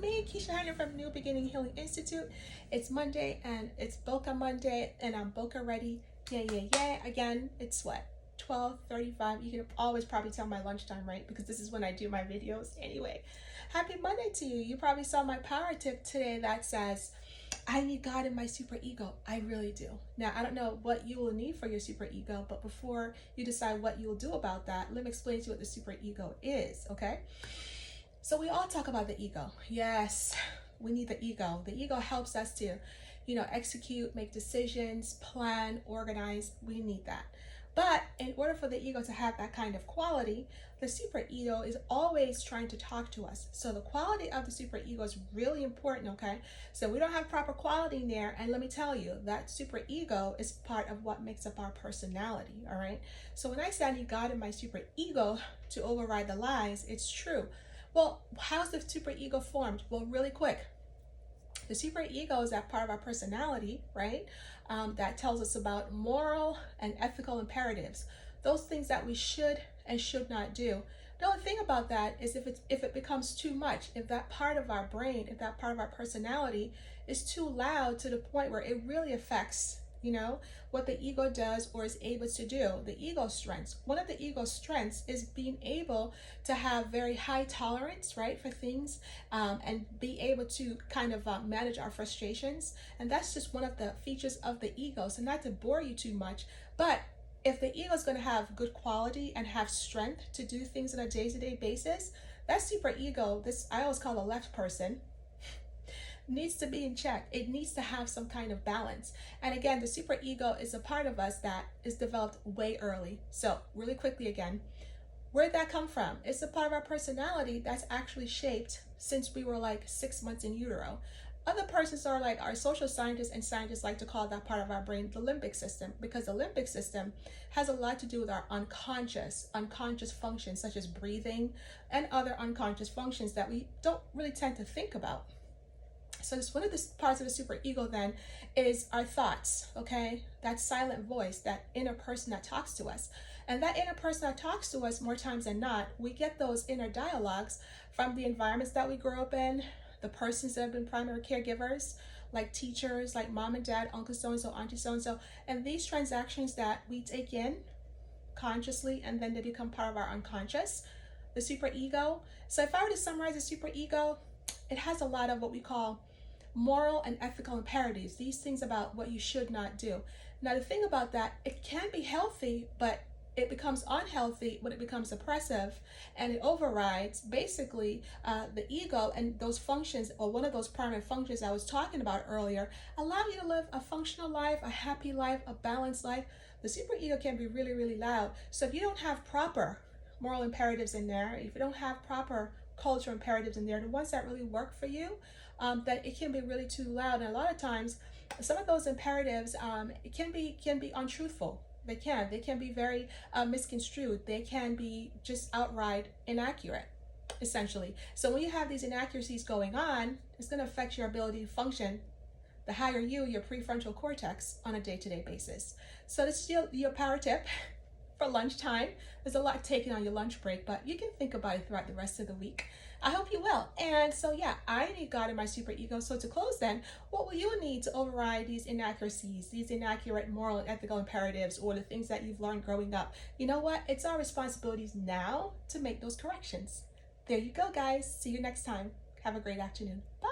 me, Keisha from New Beginning Healing Institute. It's Monday and it's Boca Monday and I'm Boca ready. Yay. Again, it's what? 12:35. You can always probably tell my lunchtime, right? Because this is when I do my videos anyway. Happy Monday to you. You probably saw my power tip today that says, I need God in my super ego. I really do. Now, I don't know what you will need for your super ego, but before you decide what you will do about that, let me explain to you what the super ego is, okay? So we all talk about the ego. Yes, we need the ego. The ego helps us to, execute, make decisions, plan, organize. We need that. But in order for the ego to have that kind of quality, the super ego is always trying to talk to us. So the quality of the super ego is really important, okay? So we don't have proper quality in there. And let me tell you, that super ego is part of what makes up our personality, all right? So when I say I need God in my super ego to override the lies, it's true. Well, how's the super ego formed? Well, really quick. The super ego is that part of our personality, right? That tells us about moral and ethical imperatives, those things that we should and should not do. The only thing about that is if it becomes too much, if that part of our brain, if that part of our personality is too loud to the point where it really affects, what the ego does or is able to do. The ego strengths. One of the ego strengths is being able to have very high tolerance, right, for things, and be able to kind of manage our frustrations. And that's just one of the features of the ego. So not to bore you too much, but if the ego is going to have good quality and have strength to do things on a day-to-day basis, that super ego, this I always call the left person, needs to be in check. It needs to have some kind of balance. And again, the super ego is a part of us that is developed way early. So really quickly again, where'd that come from? It's a part of our personality that's actually shaped since we were like 6 months in utero. Other persons are like our social scientists, and scientists like to call that part of our brain the limbic system, because the limbic system has a lot to do with our unconscious functions such as breathing and other unconscious functions that we don't really tend to think about. So this one of the parts of the super ego then is our thoughts, okay? That silent voice, that inner person that talks to us. And that inner person that talks to us more times than not, we get those inner dialogues from the environments that we grew up in, the persons that have been primary caregivers, like teachers, like mom and dad, uncle so-and-so, auntie so-and-so. And these transactions that we take in consciously and then they become part of our unconscious, the super ego. So if I were to summarize the super ego, it has a lot of what we call moral and ethical imperatives, these things about what you should not do. Now, the thing about that, it can be healthy, but it becomes unhealthy when it becomes oppressive and it overrides basically the ego and those functions, or one of those primary functions I was talking about earlier, allow you to live a functional life, a happy life, a balanced life. The super ego can be really, really loud. So if you don't have proper moral imperatives in there, if you don't have proper cultural imperatives in there, the ones that really work for you, that it can be really too loud. And a lot of times, some of those imperatives it can be untruthful. They can be very misconstrued. They can be just outright inaccurate, essentially. So when you have these inaccuracies going on, it's going to affect your ability to function, the higher you, your prefrontal cortex, on a day-to-day basis. So this is your power tip for lunchtime. There's a lot taken on your lunch break, but you can think about it throughout the rest of the week. I hope you will. And so yeah, I need God in my super ego. So to close then, what will you need to override these inaccuracies, these inaccurate moral and ethical imperatives, or the things that you've learned growing up? You know what? It's our responsibilities now to make those corrections. There you go, guys. See you next time. Have a great afternoon. Bye.